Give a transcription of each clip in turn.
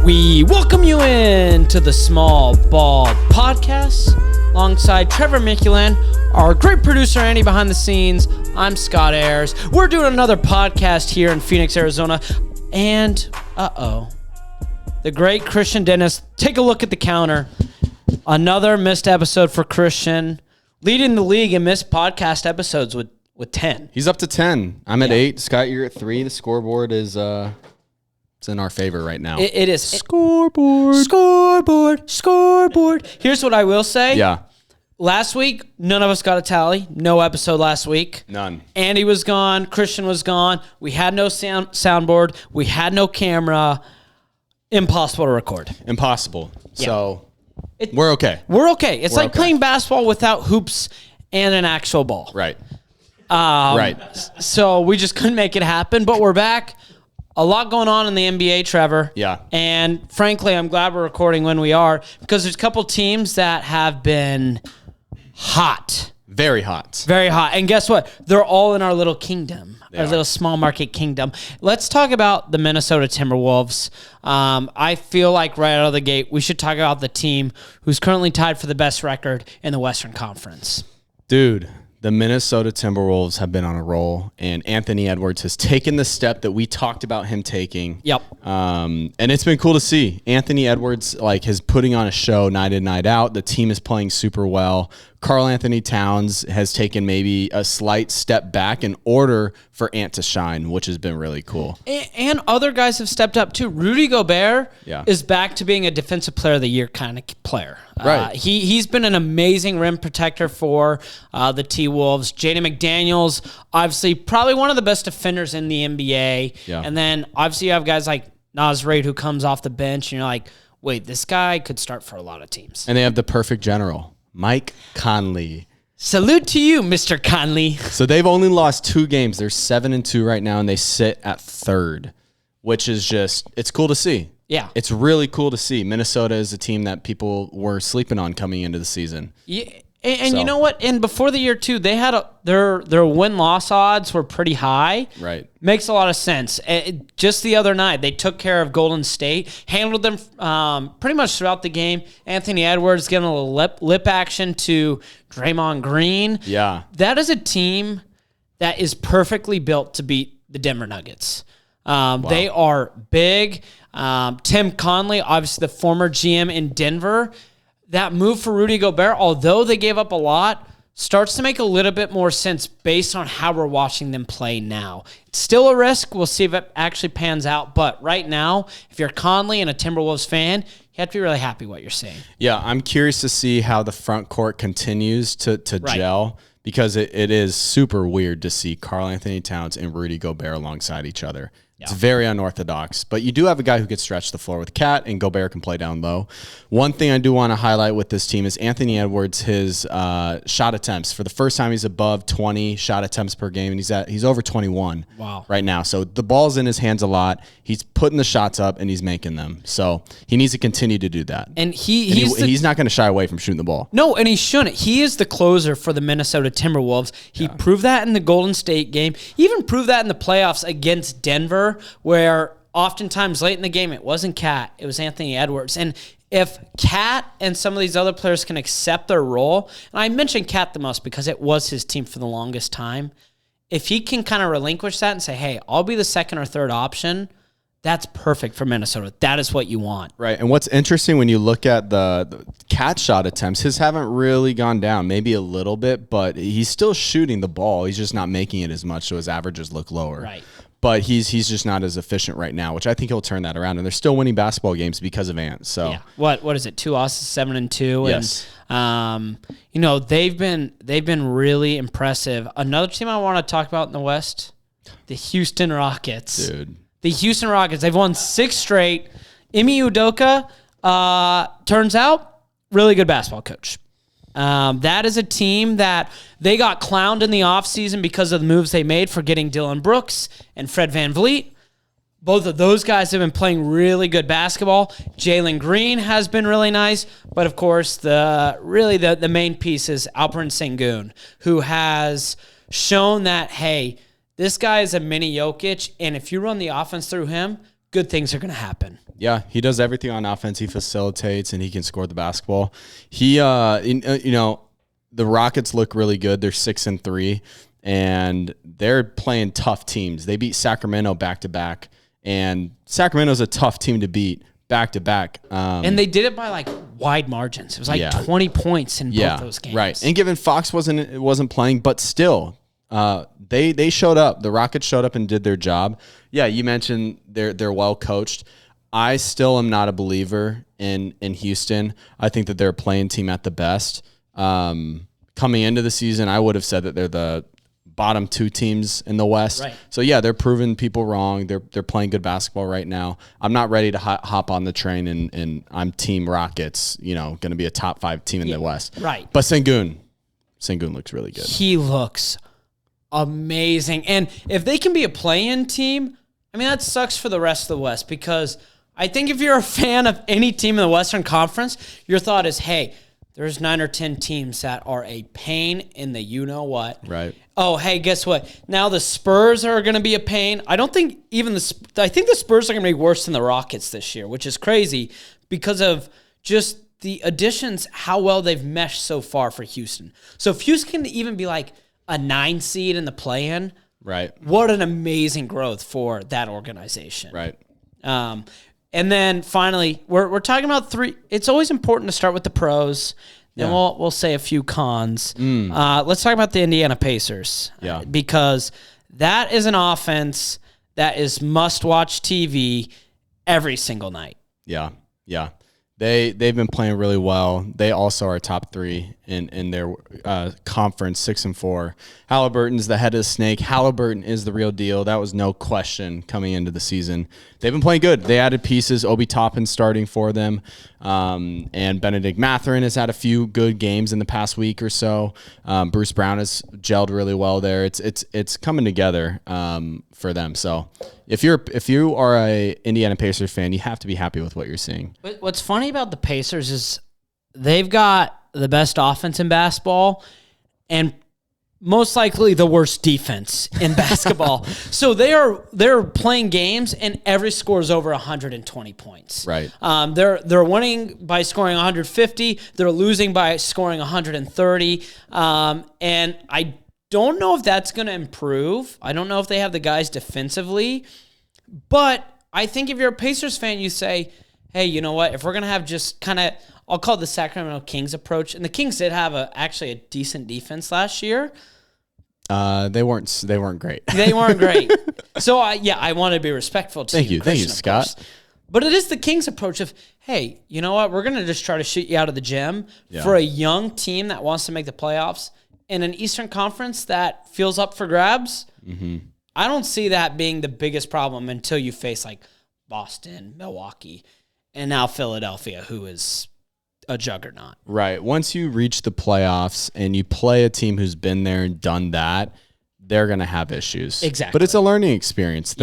We welcome you in to the Small Ball Podcast alongside Trevor Mikulan, our great producer Andy behind the scenes. I'm Scott Ayers. We're doing another podcast here in Phoenix, Arizona. And, the great Christian Dennis. Take a look at the counter. Another missed episode for Christian, leading the league in missed podcast episodes with 10. He's up to 10. I'm at 8. Scott, you're at 3. The scoreboard is it's in our favor right now. It is. Scoreboard. Scoreboard. Here's what I will say. Yeah. Last week, none of us got a tally. No episode last week. None. Andy was gone. Christian was gone. We had no soundboard. We had no camera. Impossible to record. Impossible. Yeah. So we're okay. We're okay. It's We're like okay. playing basketball without hoops and an actual ball. Right. Right. So we just couldn't make it happen, but we're back. A lot going on in the NBA, Trevor. Yeah. And frankly, I'm glad we're recording when we are because there's a couple teams that have been hot. Very hot. Very hot. And guess what? They're all in our little kingdom, our little small market kingdom. Let's talk about the Minnesota Timberwolves. I feel like right out of the gate, we should talk about the team who's currently tied for the best record in the Western Conference. Dude, the Minnesota Timberwolves have been on a roll, and Anthony Edwards has taken the step that we talked about him taking. Yep. And it's been cool to see. Anthony Edwards is putting on a show night in, night out. The team is playing super well. Karl Anthony Towns has taken maybe a slight step back in order for Ant to shine, which has been really cool. And other guys have stepped up too. Rudy Gobert Yeah. is back to being a Defensive Player of the Year kind of player. Right. He's been an amazing rim protector for the T-Wolves. Jaden McDaniels, obviously probably one of the best defenders in the NBA. Yeah. And then obviously you have guys like Naz Reid who comes off the bench and you're like, wait, this guy could start for a lot of teams. And they have the perfect general, Mike Conley. Salute to you, Mr. Conley. So they've only lost 2 games. They're 7-2 right now, and they sit at 3rd, which is it's cool to see. Yeah. It's really cool to see. Minnesota is a team that people were sleeping on coming into the season. Yeah. And you know what? And before the year, too, they had their win-loss odds were pretty high. Right. Makes a lot of sense. Just the other night, they took care of Golden State, handled them pretty much throughout the game. Anthony Edwards giving a little lip action to Draymond Green. Yeah. That is a team that is perfectly built to beat the Denver Nuggets. They are big. Tim Conley, obviously the former GM in Denver, that move for Rudy Gobert, although they gave up a lot, starts to make a little bit more sense based on how we're watching them play now. It's still a risk. We'll see if it actually pans out. But right now, if you're Conley and a Timberwolves fan, you have to be really happy what you're seeing. Yeah, I'm curious to see how the front court continues to gel, because it is super weird to see Karl Anthony Towns and Rudy Gobert alongside each other. It's very unorthodox, but you do have a guy who can stretch the floor with Cat, and Gobert can play down low. One thing I do want to highlight with this team is Anthony Edwards, his shot attempts. For the first time, he's above 20 shot attempts per game, and he's over 21 right now. So the ball's in his hands a lot. He's putting the shots up, and he's making them. So he needs to continue to do that. And he's not going to shy away from shooting the ball. No, and he shouldn't. He is the closer for the Minnesota Timberwolves. He proved that in the Golden State game. He even proved that in the playoffs against Denver, where oftentimes late in the game it wasn't Cat, it was Anthony Edwards. And if Cat and some of these other players can accept their role, and I mentioned Cat the most because it was his team for the longest time, if he can kind of relinquish that and say, hey, I'll be the second or third option, that's perfect for Minnesota. That is what you want. Right. And what's interesting when you look at the Cat shot attempts, his haven't really gone down, maybe a little bit, but he's still shooting the ball. He's just not making it as much, so his averages look lower. Right. But he's just not as efficient right now, which I think he'll turn that around. And they're still winning basketball games because of Ant. So what is it? 2 losses, 7-2. Yes. And they've been really impressive. Another team I want to talk about in the West, the Houston Rockets. Dude. The Houston Rockets. They've won 6 straight. Ime Udoka, turns out, really good basketball coach. That is a team that they got clowned in the offseason because of the moves they made for getting Dylan Brooks and Fred VanVleet. Both of those guys have been playing really good basketball. Jalen Green has been really nice, but of course the main piece is Alperen Sengun, who has shown that, hey, this guy is a mini Jokic, and if you run the offense through him, good things are going to happen. Yeah, he does everything on offense. He facilitates and he can score the basketball. He, the Rockets look really good. They're 6-3, and they're playing tough teams. They beat Sacramento back to back, and Sacramento's a tough team to beat back to back. And they did it by like wide margins. It was like 20 points in both those games. Right. And given Fox wasn't playing, but still, they showed up. The Rockets showed up and did their job. Yeah, you mentioned they're well coached. I still am not a believer in Houston. I think that they're a playing team at the best. Coming into the season, I would have said that they're the bottom 2 teams in the West. Right. So yeah, they're proving people wrong. They're playing good basketball right now. I'm not ready to hop on the train and I'm Team Rockets. Going to be a top 5 team in the West. Right. But Sengun looks really good. He looks amazing, and if they can be a play-in team, I mean that sucks for the rest of the West, because I think if you're a fan of any team in the Western Conference, your thought is, hey, there's 9 or 10 teams that are a pain in the you-know-what. Right. Oh, hey, guess what? Now the Spurs are going to be a pain. I think the Spurs are going to be worse than the Rockets this year, which is crazy because of just the additions, how well they've meshed so far for Houston. So if Houston can even be like a 9 seed in the play-in, right? What an amazing growth for that organization. Right. And then finally, we're talking about 3. It's always important to start with the pros. Then we'll say a few cons. Let's talk about the Indiana Pacers. Yeah. Because that is an offense that is must-watch TV every single night. Yeah. Yeah. They've been playing really well. They also are top 3 in their conference, 6-4. Halliburton's the head of the snake. Halliburton is the real deal. That was no question coming into the season. They've been playing good. They added pieces. Obi Toppin starting for them, and Benedict Mathurin has had a few good games in the past week or so. Bruce Brown has gelled really well there. It's coming together for them. So if you are a Indiana Pacers fan, you have to be happy with what you're seeing. What's funny about the Pacers is they've got the best offense in basketball and most likely the worst defense in basketball. So they're playing games and every score is over 120 points. Right. They're winning by scoring 150. They're losing by scoring 130. And I don't know if that's going to improve. I don't know if they have the guys defensively. But I think if you're a Pacers fan, you say, hey, you know what? If we're going to have just kind of, I'll call it the Sacramento Kings approach. And the Kings did have actually a decent defense last year. They weren't great. They weren't great. So I want to be respectful to you. Thank you, Scott. But it is the Kings approach of, hey, you know what? We're going to just try to shoot you out of the gym for a young team that wants to make the playoffs in an Eastern Conference that feels up for grabs. Mm-hmm. I don't see that being the biggest problem until you face like Boston, Milwaukee, and now Philadelphia, who is a juggernaut. Right. Once you reach the playoffs and you play a team who's been there and done that, they're going to have issues. Exactly. But it's a learning experience.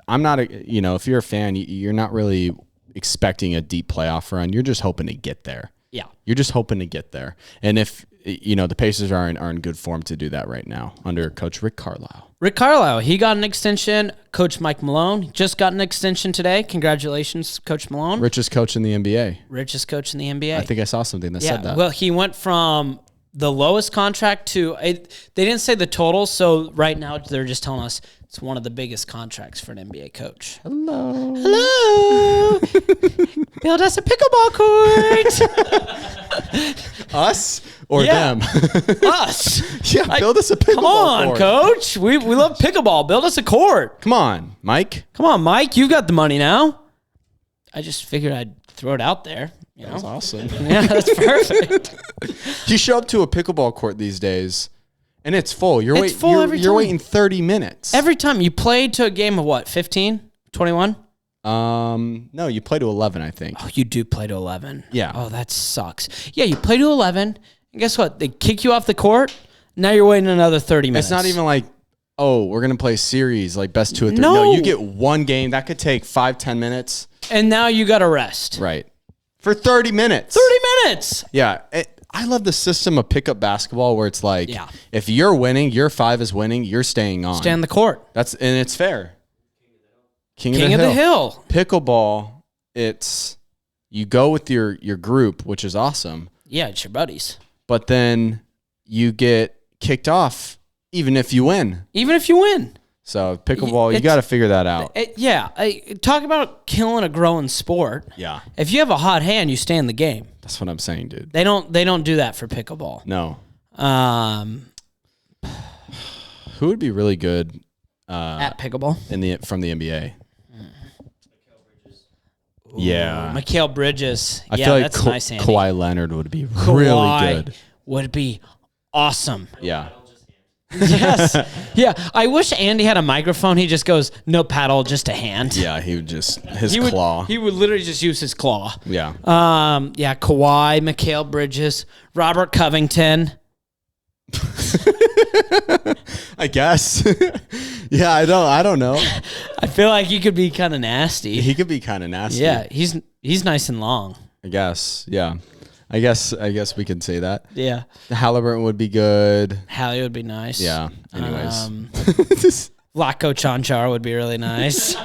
I'm not if you're a fan, you're not really expecting a deep playoff run. You're just hoping to get there. Yeah. You're just hoping to get there. And if the Pacers are in good form to do that right now under Coach Rick Carlisle. Rick Carlisle, he got an extension. Coach Mike Malone just got an extension today. Congratulations, Coach Malone. Richest coach in the NBA. Richest coach in the NBA. I think I saw something that said that. Well, he went from the lowest contract to they didn't say the total, so right now they're just telling us it's one of the biggest contracts for an NBA coach. Hello. Build us a pickleball court. Us or them? Us. Yeah, build us a pickleball court. Come on, coach. We love pickleball. Build us a court. Come on, Mike. You've got the money now. I just figured I'd throw it out there. That's awesome. Yeah, that's perfect. You show up to a pickleball court these days, and it's full. You're waiting 30 minutes. Every time. You played to a game of what, 15, 21? No, you play to 11, I think. Oh, you do play to 11. Yeah. Oh, that sucks. Yeah, you play to 11, and guess what? They kick you off the court. Now you're waiting another 30 minutes. It's not even like, we're going to play a series, like best 2 or 3. No, you get one game. That could take 5-10 minutes. And now you got to rest. Right. For 30 minutes. 30 minutes. Yeah. I love the system of pickup basketball where it's like, if you're winning, your 5 is winning, you're staying on. Stay on the court. And it's fair. King of the Hill. Pickleball it's you go with your group, which is awesome. Yeah, it's your buddies. But then you get kicked off even if you win. Even if you win. So pickleball, you got to figure that out. Talk about killing a growing sport. Yeah. If you have a hot hand, you stay in the game. That's what I'm saying, dude. They don't do that for pickleball. No. Who would be really good at pickleball from the NBA? Yeah. Mikal Bridges. I feel like that's nice, Andy. Kawhi Leonard would be really good. Would be awesome. Yeah. Yes. Yeah. I wish Andy had a microphone. He just goes, no paddle, just a hand. Yeah, he would just claw. He would literally just use his claw. Yeah. Kawhi, Mikal Bridges, Robert Covington. I guess. Yeah, I don't know. I feel like he could be kind of nasty. He could be kind of nasty. Yeah, he's nice and long. I guess. Yeah. I guess we can say that. Yeah. Halliburton would be good. Hallie would be nice. Yeah. Anyways. Vlatko Čančar would be really nice.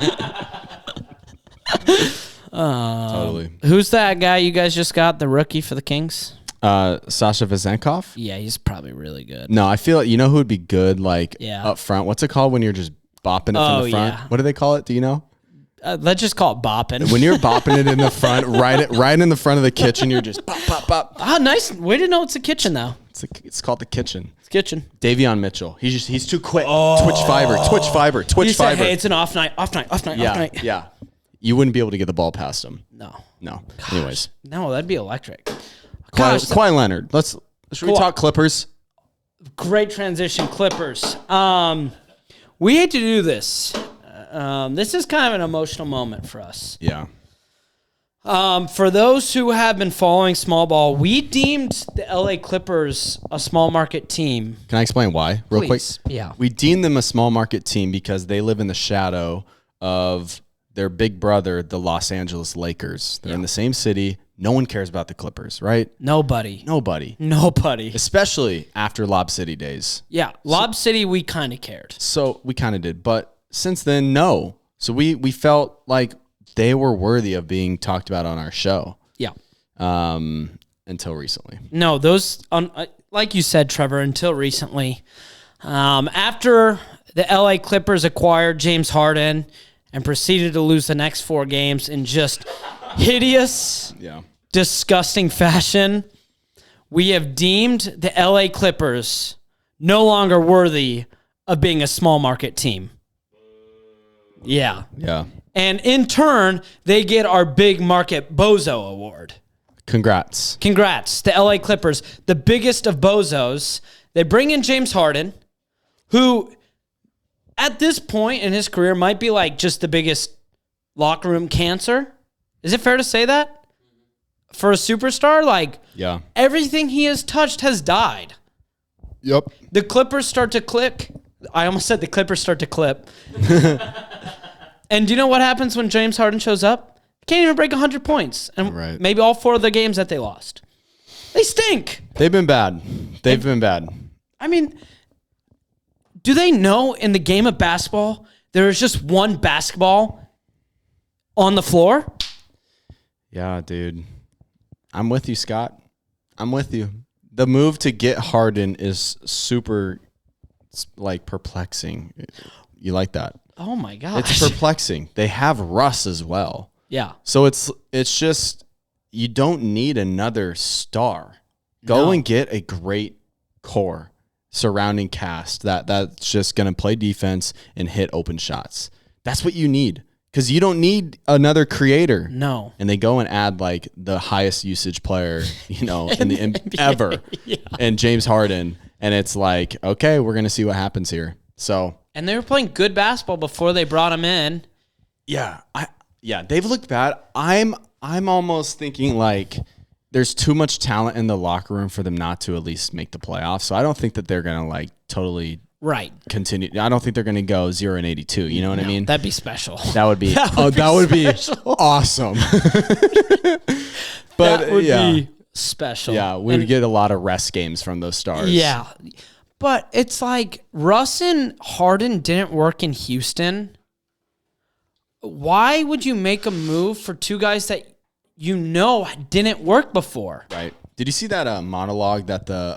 Totally. Who's that guy you guys just got, the rookie for the Kings? Sasha Vezenkov? Yeah, he's probably really good. No, I feel like, who would be good up front? What's it called when you're just bopping it from the front? Yeah. What do they call it? Do you know? Let's just call it bopping. When you're bopping it in the front, right in the front of the kitchen, you're just bop, bop, bop. Ah, nice. Way to know it's a kitchen, though. It's called the kitchen. It's kitchen. Davion Mitchell. He's too quick. Twitch fiber. You say, hey, it's an off night. Yeah. You wouldn't be able to get the ball past him. No. Gosh. Anyways. No, that'd be electric. Kawhi Leonard. Should we talk Clippers? Great transition, Clippers. We hate to do this. This is kind of an emotional moment for us. Yeah. For those who have been following small ball, we deemed the LA Clippers a small market team. Can I explain why real quick? Yeah. We deemed them a small market team because they live in the shadow of their big brother, the Los Angeles Lakers. They're in the same city. No one cares about the Clippers, right? Nobody. Especially after Lob City days. Yeah. Lob City, we kind of cared. So we kind of did. But since then, no. So we felt like they were worthy of being talked about on our show. Yeah. Until recently. No, those, like you said, Trevor, until recently. After the LA Clippers acquired James Harden and proceeded to lose the next 4 games in just hideous, disgusting fashion, we have deemed the LA Clippers no longer worthy of being a small market team. Yeah. Yeah. And in turn, they get our big market bozo award. Congrats. The LA Clippers, the biggest of bozos. They bring in James Harden, who at this point in his career might be like just the biggest locker room cancer. Is it fair to say that? For a superstar, everything he has touched has died. Yep. The Clippers start to click. I almost said the Clippers start to clip. And do you know what happens when James Harden shows up? Can't even break 100 points. And maybe all 4 of the games that they lost. They stink. They've been bad. I mean, do they know in the game of basketball, there is just one basketball on the floor? Yeah, dude. I'm with you, Scott. I'm with you. The move to get Harden is super, perplexing. You like that? Oh, my gosh. It's perplexing. They have Russ as well. Yeah. So it's just, you don't need another star. Go and get a great core surrounding cast that's just going to play defense and hit open shots. That's what you need. Because you don't need another creator. No. And they go and add the highest usage player, in the ever. Yeah. And James Harden. And it's okay, we're going to see what happens here. So. And they were playing good basketball before they brought him in. Yeah. They've looked bad. I'm almost thinking there's too much talent in the locker room for them not to at least make the playoffs. So I don't think that they're going to totally continue. I don't think they're going to go 0-82. You know what I mean? That'd be special. That would be awesome. But that would be special. Yeah, we would get a lot of rest games from those stars. Yeah. But it's Russ and Harden didn't work in Houston. why would you make a move for two guys that you know didn't work before? Right. Did you see that monologue that the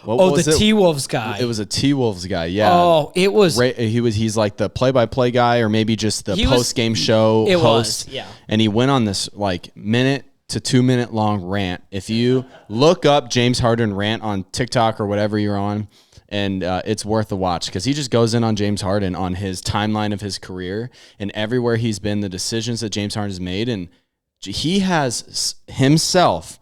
the T-Wolves guy. It was a T-Wolves guy. Yeah. Oh, it was. He's like the play-by-play guy, or maybe just the post-game show host. Yeah. And he went on this like minute to 2 minute long rant. If you look up James Harden rant on TikTok or whatever you're on, and it's worth a watch because he just goes in on James Harden on his timeline of his career and everywhere he's been, the decisions that James Harden has made, and he has himself.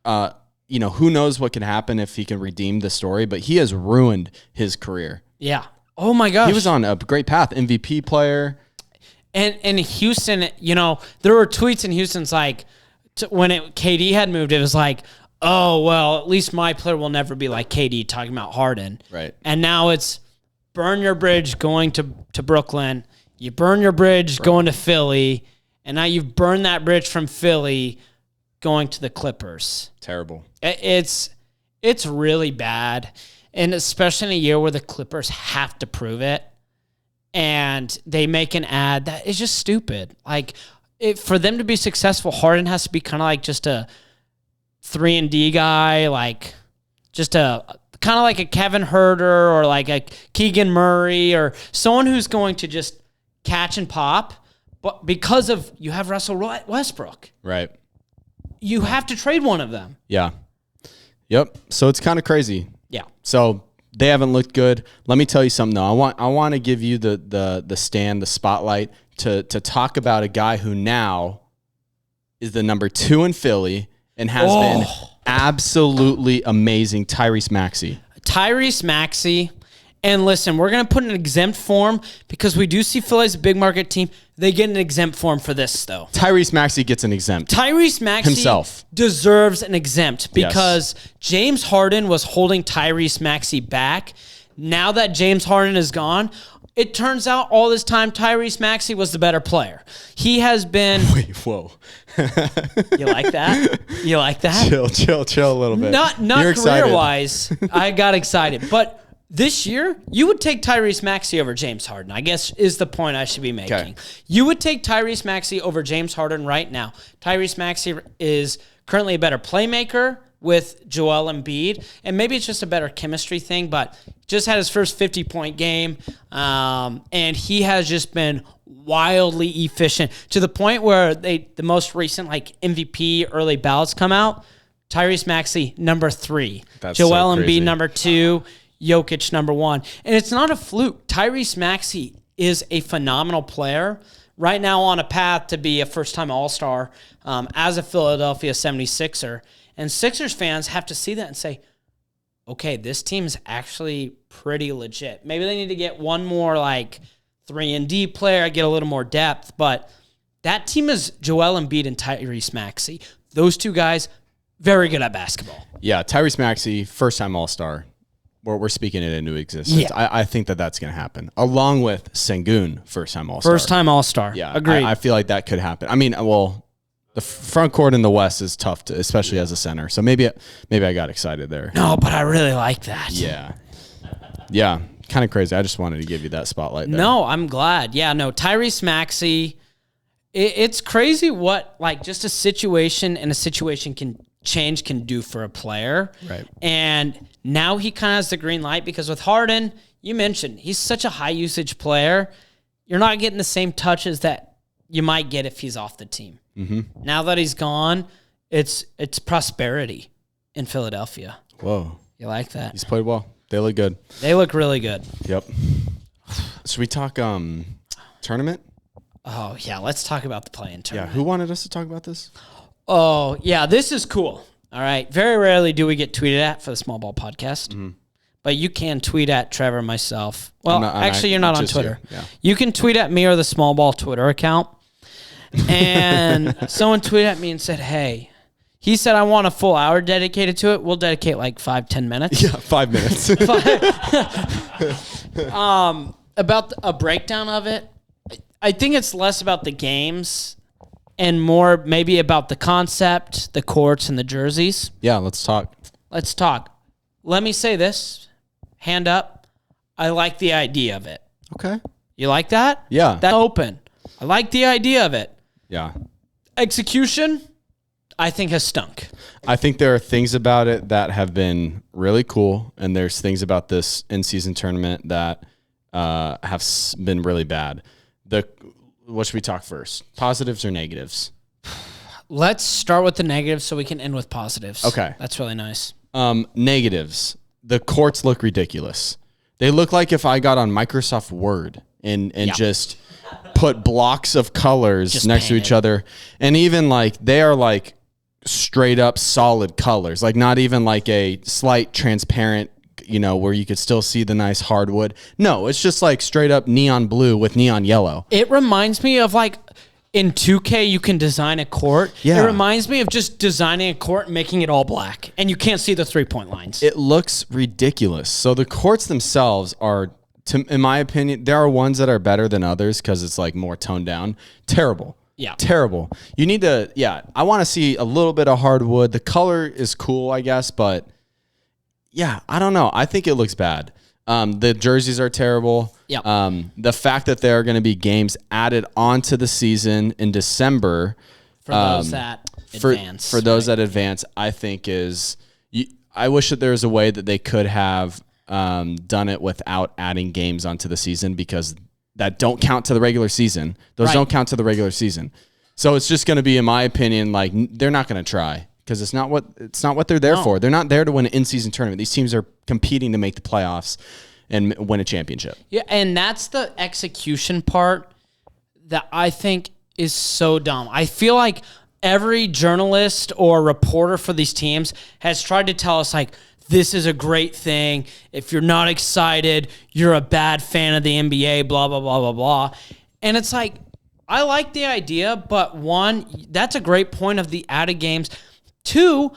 Who knows what can happen if he can redeem the story, but he has ruined his career. Yeah. Oh my gosh. He was on a great path, MVP player. And Houston, there were tweets in Houston's like, when KD had moved, it was like, oh, well, at least my player will never be like KD, talking about Harden. Right. And now it's burn your bridge going to Brooklyn. You burn your bridge going to Philly. And now you've burned that bridge from Philly going to the Clippers. Terrible. It's really bad. And especially in a year where the Clippers have to prove it. And they make an ad that is just stupid. Like, for them to be successful, Harden has to be kind of like just a 3-and-D guy, like just a kind of like a Kevin Huerter or like a Keegan Murray or someone who's going to just catch and pop. But because of you have Russell Westbrook, right? You have to trade one of them. Yeah. Yep. So it's kind of crazy. Yeah. So they haven't looked good. Let me tell you something though. I want to give you the spotlight to talk about a guy who now is the number 2 in Philly and has been absolutely amazing, Tyrese Maxey. Tyrese Maxey. And listen, we're going to put an exempt form because we do see Philly as a big market team. They get an exempt form for this, though. Tyrese Maxey gets an exempt. Tyrese Maxey himself deserves an exempt because James Harden was holding Tyrese Maxey back. Now that James Harden is gone, it turns out all this time Tyrese Maxey was the better player. He has been... Wait, whoa. You like that? You like that? Chill a little bit. Not career-wise. I got excited. But this year, you would take Tyrese Maxey over James Harden, I guess is the point I should be making. Okay. You would take Tyrese Maxey over James Harden right now. Tyrese Maxey is currently a better playmaker with Joel Embiid, and maybe it's just a better chemistry thing, but just had his first 50-point game, and he has just been wildly efficient to the point where the most recent MVP early ballots come out. Tyrese Maxey, number 3. That's Joel so crazy. Embiid, number 2. Jokic, number 1. And it's not a fluke. Tyrese Maxey is a phenomenal player. Right now on a path to be a first-time All-Star as a Philadelphia 76er. And Sixers fans have to see that and say, okay, this team's actually pretty legit. Maybe they need to get one more 3-and-D player, get a little more depth. But that team is Joel Embiid and Tyrese Maxey. Those two guys, very good at basketball. Yeah, Tyrese Maxey, first-time All-Star. We're speaking it into existence. Yeah. I think that's going to happen. Along with Sengun, first-time All-Star. First-time All-Star. Yeah, agreed. I feel like that could happen. I mean, the front court in the West is tough, especially as a center. So maybe I got excited there. No, but I really like that. Yeah, kind of crazy. I just wanted to give you that spotlight there. No, I'm glad. Yeah, no, Tyrese Maxey, it's crazy what just a situation can do for a player. Right. And now he kind of has the green light because with Harden, you mentioned, he's such a high-usage player. You're not getting the same touches that you might get if he's off the team. Mm-hmm. Now that he's gone, it's prosperity in Philadelphia. Whoa. You like that? He's played well. They look good. They look really good. Yep. Should we talk tournament? Oh, yeah. Let's talk about the play-in tournament. Yeah. Who wanted us to talk about this? Oh, yeah. This is cool. All right. Very rarely do we get tweeted at for the Small Ball Podcast. Mm-hmm. But you can tweet at Trevor and myself. Well, you're not on Twitter. Yeah. You can tweet at me or the Small Ball Twitter account. And someone tweeted at me and said, hey, he said, I want a full hour dedicated to it. We'll dedicate 5-10 minutes. Yeah, 5 minutes. About a breakdown of it. I think it's less about the games and more maybe about the concept, the courts, and the jerseys. Yeah, let's talk. Let me say this. Hand up. I like the idea of it. Okay. You like that? Yeah. That's open. I like the idea of it. Yeah. Execution, I think, has stunk. I think there are things about it that have been really cool, and there's things about this in-season tournament that have been really bad. What should we talk first? Positives or negatives? Let's start with the negatives so we can end with positives. Okay. That's really nice. Negatives. The courts look ridiculous. They look like if I got on Microsoft Word and just put blocks of colors Just next to painted. each other. And even like they are like straight up solid colors, like not even like a slight transparent, where you could still see the nice hardwood. No, it's just like straight up neon blue with neon yellow. It reminds me of like in 2K, you can design a court. Yeah. It reminds me of just designing a court and making it all black, and you can't see the 3-point lines. It looks ridiculous. So the courts themselves are, in my opinion, there are ones that are better than others because it's like more toned down. Terrible. Yeah. Terrible. You need to, I want to see a little bit of hardwood. The color is cool, I guess, but yeah, I don't know. I think it looks bad. The jerseys are terrible. Yep. The fact that there are going to be games added onto the season in December For those that advance. For those that advance, I think I wish that there was a way that they could have done it without adding games onto the season, because that don't count to the regular season. Those don't count to the regular season. So it's just going to be, in my opinion, like they're not going to try, because it's not what they're there for. They're not there to win an in-season tournament. These teams are competing to make the playoffs and win a championship. Yeah, and that's the execution part that I think is so dumb. I feel like every journalist or reporter for these teams has tried to tell us, like, this is a great thing. If you're not excited, you're a bad fan of the NBA, blah, blah, blah, blah, blah. And it's like, I like the idea, but one, that's a great point of the added games. Two,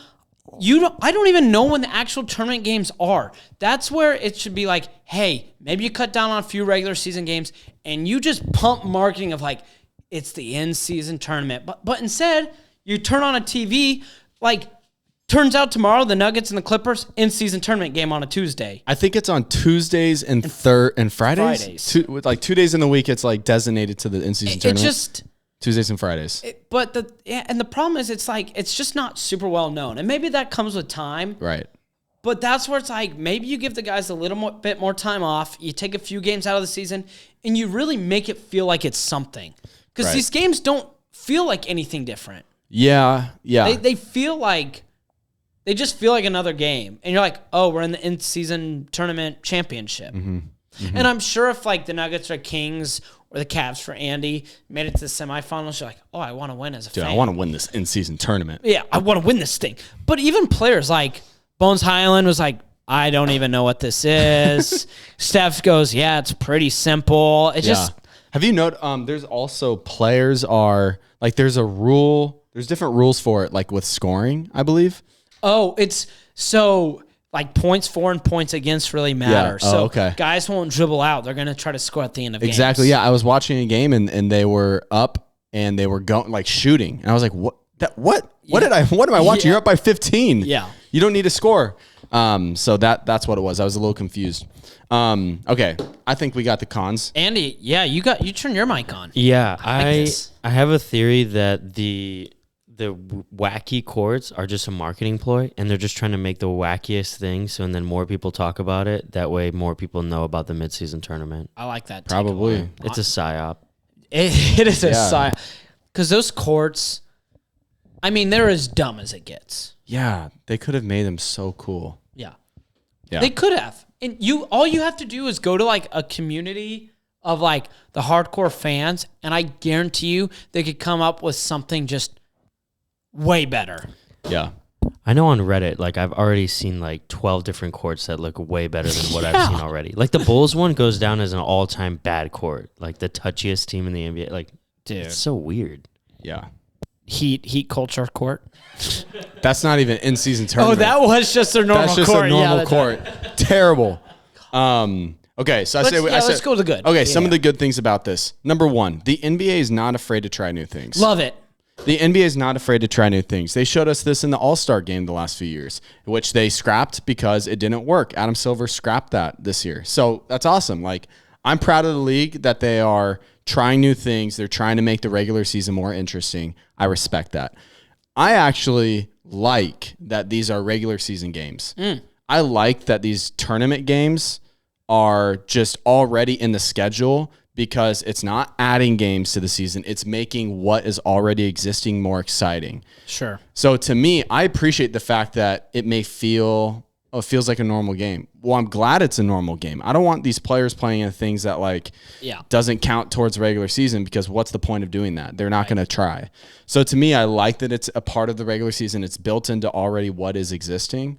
I don't even know when the actual tournament games are. That's where it should be like, hey, maybe you cut down on a few regular season games and you just pump marketing of like, it's the in-season tournament. But instead, you turn on a TV, like, turns out tomorrow the Nuggets and the Clippers in-season tournament game on a Tuesday. I think it's on Tuesdays and Fridays. Fridays. With like 2 days in the week, it's like designated to the in-season tournament. It just Tuesdays and Fridays. But the problem is, it's like, it's just not super well known, and maybe that comes with time. Right. But that's where it's like, maybe you give the guys a bit more time off. You take a few games out of the season, and you really make it feel like it's something, because these games don't feel like anything different. Yeah. They feel like. They just feel like another game. And you're like, oh, we're in the in-season tournament championship. Mm-hmm. Mm-hmm. And I'm sure if like the Nuggets or Kings or the Cavs for Andy made it to the semifinals, you're like, oh, I want to win as a fan. I want to win this in-season tournament. Yeah, I want to win this thing. But even players like Bones Highland was like, I don't even know what this is. Steph goes, yeah, it's pretty simple. It just... Have you noted, there's also players are, like there's a rule, there's different rules for it, like with scoring, I believe. Oh, it's so like points for and points against really matter. Yeah. Oh, okay. Guys won't dribble out. They're going to try to score at the end of games. Exactly. Yeah. I was watching a game and they were up and they were going like shooting. And I was like, what am I watching? Yeah. You're up by 15. Yeah. You don't need to score. So that's what it was. I was a little confused. Okay. I think we got the cons. Andy, yeah, you turn your mic on. Yeah. I have a theory that the wacky courts are just a marketing ploy, and they're just trying to make the wackiest thing, so and then more people talk about it. That way, more people know about the midseason tournament. I like that. Probably. It's a psyop. It is a sign. Because those courts, I mean, they're as dumb as it gets. Yeah. They could have made them so cool. Yeah. Yeah. They could have. And all you have to do is go to like a community of like the hardcore fans, and I guarantee you they could come up with something just way better. Yeah. I know on Reddit, like I've already seen like 12 different courts that look way better than what I've seen already. Like the Bulls one goes down as an all-time bad court, like the touchiest team in the NBA. Like, dude, it's so weird. Yeah. Heat culture court. That's not even in-season tournament. Oh, that was just their normal court. That's just a normal Yeah, court. Terrible. Okay, so let's go to the good. Okay, some of the good things about this. Number one, the NBA is not afraid to try new things. Love it. The NBA is not afraid to try new things. They showed us this in the All-Star game the last few years, which they scrapped because it didn't work. Adam Silver scrapped that this year. So that's awesome. Like, I'm proud of the league that they are trying new things. They're trying to make the regular season more interesting. I respect that. I actually like that these are regular season games. I like that these tournament games are just already in the schedule because it's not adding games to the season. It's making what is already existing more exciting. Sure. So to me, I appreciate the fact that it may feel, it feels like a normal game. Well, I'm glad it's a normal game. I don't want these players playing in things that doesn't count towards regular season, because what's the point of doing that? They're not going to try. So to me, I like that it's a part of the regular season. It's built into already what is existing.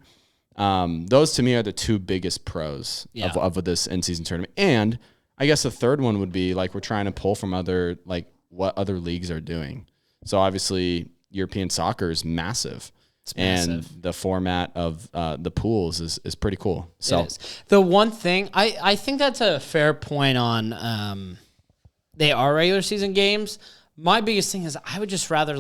Those to me are the two biggest pros of this in-season tournament. And I guess the third one would be we're trying to pull from what other leagues are doing. So obviously European soccer is massive. And the format of the pools is pretty cool. So the one thing I think that's a fair point on they are regular season games. My biggest thing is I would just rather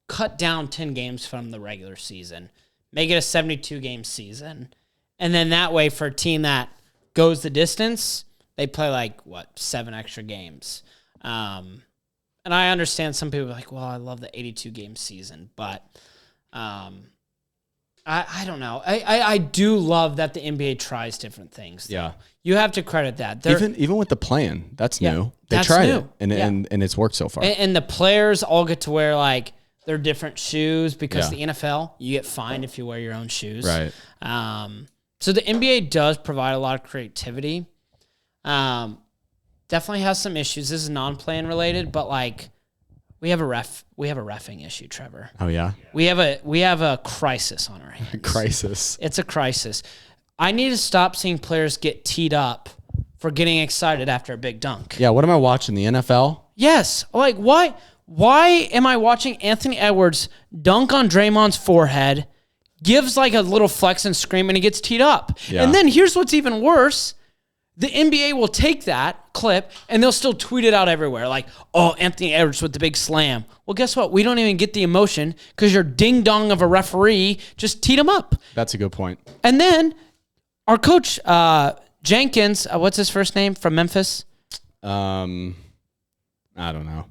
cut down 10 games from the regular season, make it a 72 game season, and then that way for a team that goes the distance, they play 7 extra games. And I understand some people are like, well, I love the 82 game season, but I don't know. I do love that the NBA tries different things. Though. Yeah, you have to credit that. Even with the plan, that's new. They tried it, and it's worked so far. And the players all get to wear their different shoes because the NFL, you get fined if you wear your own shoes. Right. So the NBA does provide a lot of creativity. Definitely has some issues. This is non-playing related, but we have a reffing issue, Trevor. Oh yeah. We have a crisis on our hands. Crisis. It's a crisis. I need to stop seeing players get teed up for getting excited after a big dunk. Yeah, what am I watching? The NFL? Yes. Why am I watching Anthony Edwards dunk on Draymond's forehead, gives a little flex and scream, and he gets teed up. Yeah. And then here's what's even worse. The NBA will take that clip and they'll still tweet it out everywhere. Oh, Anthony Edwards with the big slam. Well, guess what? We don't even get the emotion because your ding-dong of a referee just teed him up. That's a good point. And then our coach, Jenkins, what's his first name from Memphis? I don't know.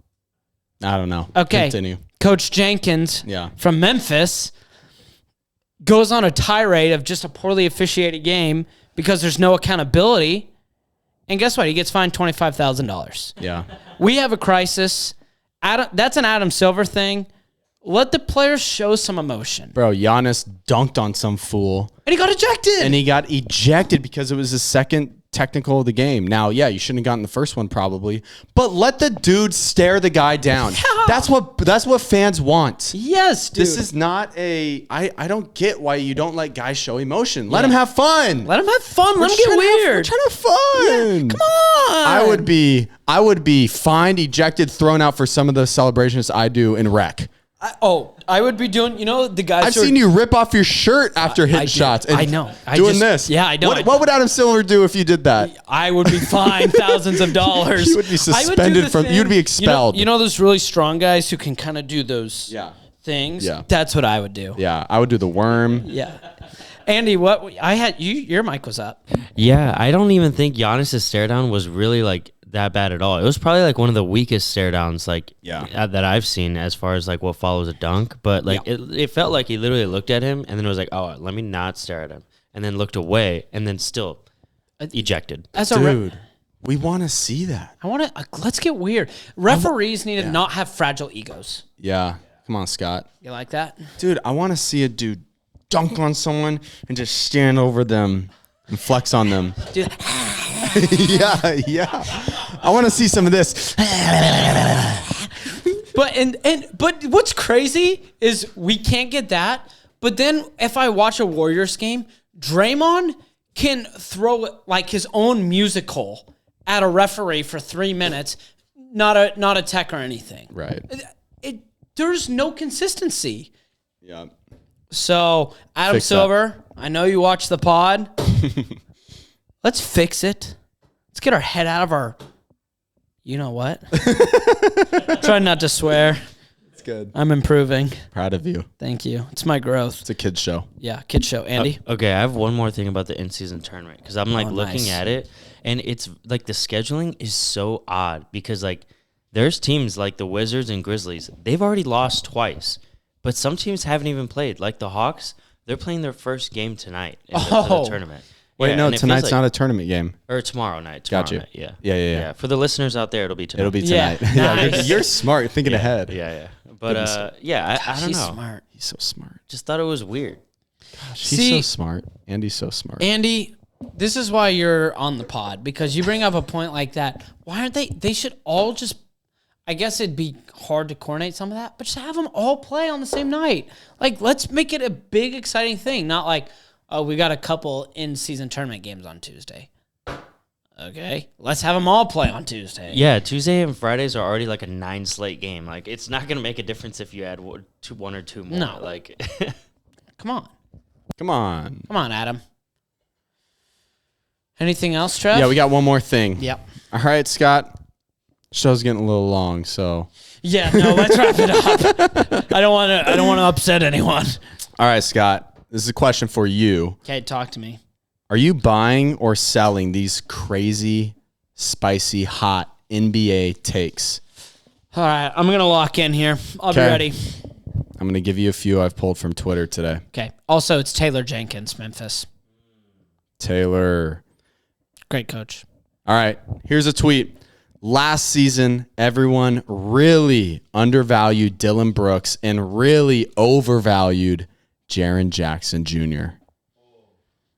Okay. Continue. Coach Jenkins from Memphis goes on a tirade of just a poorly officiated game because there's no accountability. And guess what? He gets fined $25,000. Yeah. We have a crisis. That's an Adam Silver thing. Let the players show some emotion. Bro, Giannis dunked on some fool. And he got ejected. And he got ejected because it was the second technical of the game. Now, yeah, you shouldn't have gotten the first one probably, but let the dude stare the guy down. Yeah. That's what fans want. Yes, dude. This is not I don't get why you don't let guys show emotion. Let them have fun. Let them have fun. Let them get weird. We're trying to have fun. Yeah, come on. I would be fined, ejected, thrown out for some of the celebrations I do in rec. I would be doing, the guys. I've seen you rip off your shirt after hitting shots. And I know. Doing this. Yeah, I know. What would Adam Silver do if you did that? I would be fined thousands of dollars. You would be suspended you'd be expelled. You know those really strong guys who can kind of do those things? Yeah. That's what I would do. Yeah, I would do the worm. Yeah. Andy, your mic was up. Yeah, I don't even think Giannis' stare down was really that bad at all. It was probably one of the weakest stare downs that I've seen as far as what follows a dunk. But it felt like he literally looked at him and then was oh, let me not stare at him, and then looked away and then still ejected. Dude, we want to see that. Let's get weird. Referees need to not have fragile egos. Yeah, come on, Scott. You like that, dude? I want to see a dude dunk on someone and just stand over them and flex on them. Dude. yeah. I want to see some of this. But what's crazy is we can't get that. But then if I watch a Warriors game, Draymond can throw his own musical at a referee for 3 minutes, not a tech or anything. Right. There's no consistency. Yeah. So Adam Silver, I know you watch the pod. Let's fix it. Let's get our head out of our, you know what? Try not to swear. good. I'm improving. Proud of you. Thank you. It's my growth. It's a kid's show. Yeah, kid show. Andy? Okay, I have one more thing about the in-season tournament because I'm looking at it, and it's like the scheduling is so odd because like there's teams like the Wizards and Grizzlies. They've already lost twice, but some teams haven't even played. Like the Hawks, they're playing their first game tonight in the tournament. Wait, no, tonight's not a tournament game. Or tomorrow night. Got you. Night, yeah. Yeah. For the listeners out there, it'll be tonight. It'll be tonight. Yeah, nice. You're smart. You're thinking ahead. Yeah. But I don't know. He's smart. He's so smart. Just thought it was weird. Gosh, he's so smart. Andy's so smart. Andy, this is why you're on the pod, because you bring up a point like that. Why aren't they should all just, I guess it'd be hard to coordinate some of that, but just have them all play on the same night. Like, let's make it a big, exciting thing. Not like, oh, we got a couple in-season tournament games on Tuesday. Okay, let's have them all play on Tuesday. Yeah, Tuesday and Fridays are already like a 9 slate game. Like, it's not going to make a difference if you add one or two more. No. Like, Come on. Come on, Adam. Anything else, Trev? Yeah, we got one more thing. Yep. All right, Scott. Show's getting a little long, so. Yeah, no, let's wrap it up. I don't want to upset anyone. All right, Scott. This is a question for you. Okay, talk to me. Are you buying or selling these crazy, spicy, hot NBA takes? All right, I'm going to lock in here. I'll be ready. I'm going to give you a few I've pulled from Twitter today. Okay. Also, it's Taylor Jenkins, Memphis. Taylor. Great coach. All right, here's a tweet. Last season, everyone really undervalued Dylan Brooks and really overvalued Jaren Jackson Jr.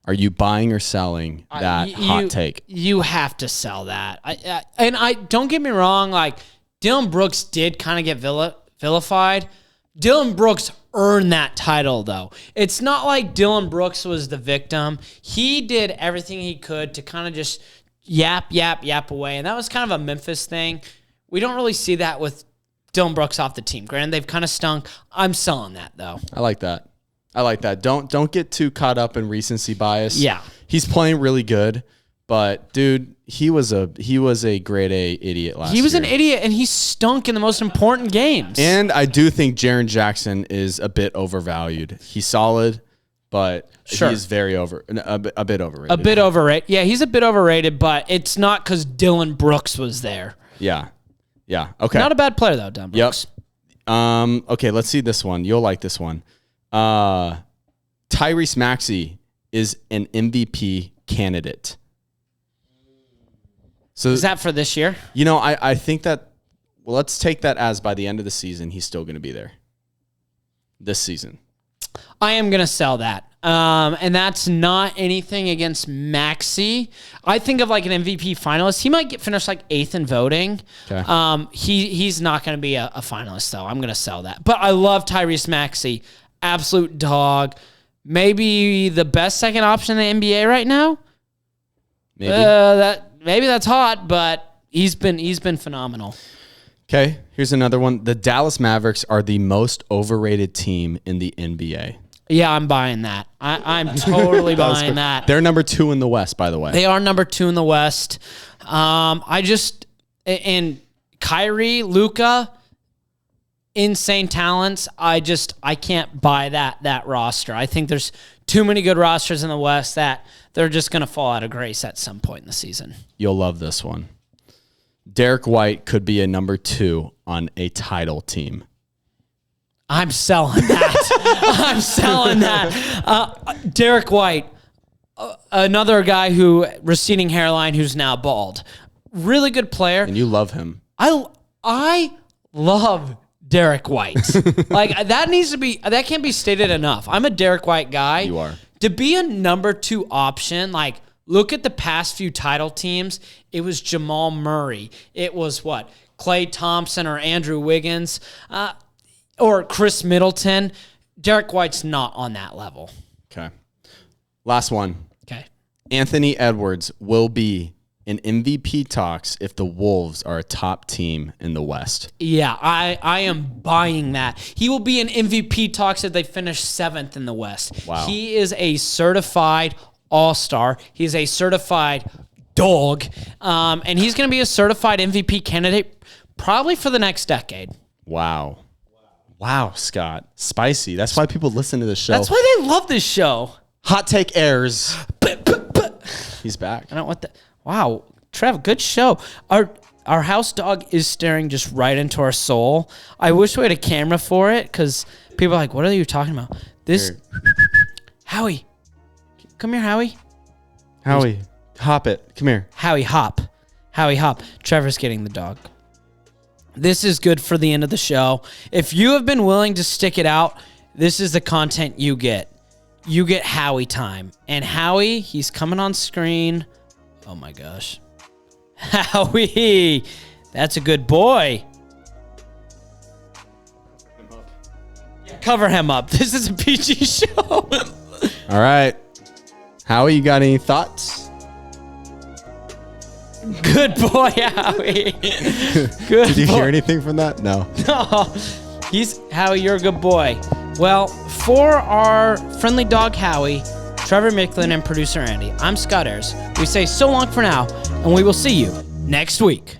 Are you buying or selling that hot take? You have to sell that. I don't get me wrong. Like, Dylan Brooks did kind of get vilified. Dylan Brooks earned that title, though. It's not like Dylan Brooks was the victim. He did everything he could to kind of just yap away, and that was kind of a Memphis thing. We don't really see that with Dylan Brooks off the team. Granted, they've kind of stunk. I'm selling that, though. I like that. Don't get too caught up in recency bias. Yeah. He's playing really good, but dude, he was a grade A idiot last year. He was an idiot, and he stunk in the most important games. And I do think Jaren Jackson is a bit overvalued. He's solid, but he's very a bit overrated. A bit overrated. Yeah, he's a bit overrated, but it's not because Dylan Brooks was there. Yeah. Okay. Not a bad player, though, Dylan Brooks. Yep. Okay, let's see this one. You'll like this one. Tyrese Maxey is an MVP candidate. So is that for this year? You know, I think that, well, let's take that as by the end of the season, he's still going to be there. This season. I am going to sell that. And that's not anything against Maxey. I think of like an MVP finalist. He might finish like 8th in voting. Okay. He's not going to be a finalist, though. I'm going to sell that. But I love Tyrese Maxey. Absolute dog. Maybe the best second option in the NBA right now. Maybe that's hot, but he's been phenomenal. Okay, here's another one. The Dallas Mavericks are the most overrated team in the NBA. Yeah, I'm buying that. I'm totally buying that. They're number 2 in the West, by the way. They are number 2 in the West. And Kyrie, Luka, insane talents. I can't buy that roster. I think there's too many good rosters in the West that they're just going to fall out of grace at some point in the season. You'll love this one. Derek White could be a number 2 on a title team. I'm selling that. Derek White, another guy who receding hairline, who's now bald. Really good player. And you love him. I love Derek White. Like, that can't be stated enough. I'm a Derek White guy. You are. To be a number 2 option, like, look at the past few title teams. It was Jamal Murray. It was Klay Thompson or Andrew Wiggins. Or Chris Middleton. Derek White's not on that level. Okay. Last one. Okay. Anthony Edwards will be in MVP talks if the Wolves are a top team in the West. Yeah, I am buying that. He will be in MVP talks if they finish 7th in the West. Wow. He is a certified all-star. He's a certified dog. And he's going to be a certified MVP candidate probably for the next decade. Wow. Wow, Scott. Spicy. That's why people listen to the show. That's why they love this show. Hot take airs. He's back. I don't want that. Wow, Trev, good show. Our house dog is staring just right into our soul. I wish we had a camera for it because people are like, what are you talking about? This, Howie. Come here, Howie. Howie, hop it. Come here. Howie, hop. Howie, hop. Trevor's getting the dog. This is good for the end of the show. If you have been willing to stick it out, this is the content you get. You get Howie time. And Howie, he's coming on screen. Oh my gosh. Howie, that's a good boy. Cover him up. This is a PG show. All right. Howie, you got any thoughts? Good boy, Howie. Good Did you boy. hear anything from that? No. No. Howie, you're a good boy. Well, for our friendly dog, Howie, Trevor Micklin, and producer Andy, I'm Scott Ayers. We say so long for now, and we will see you next week.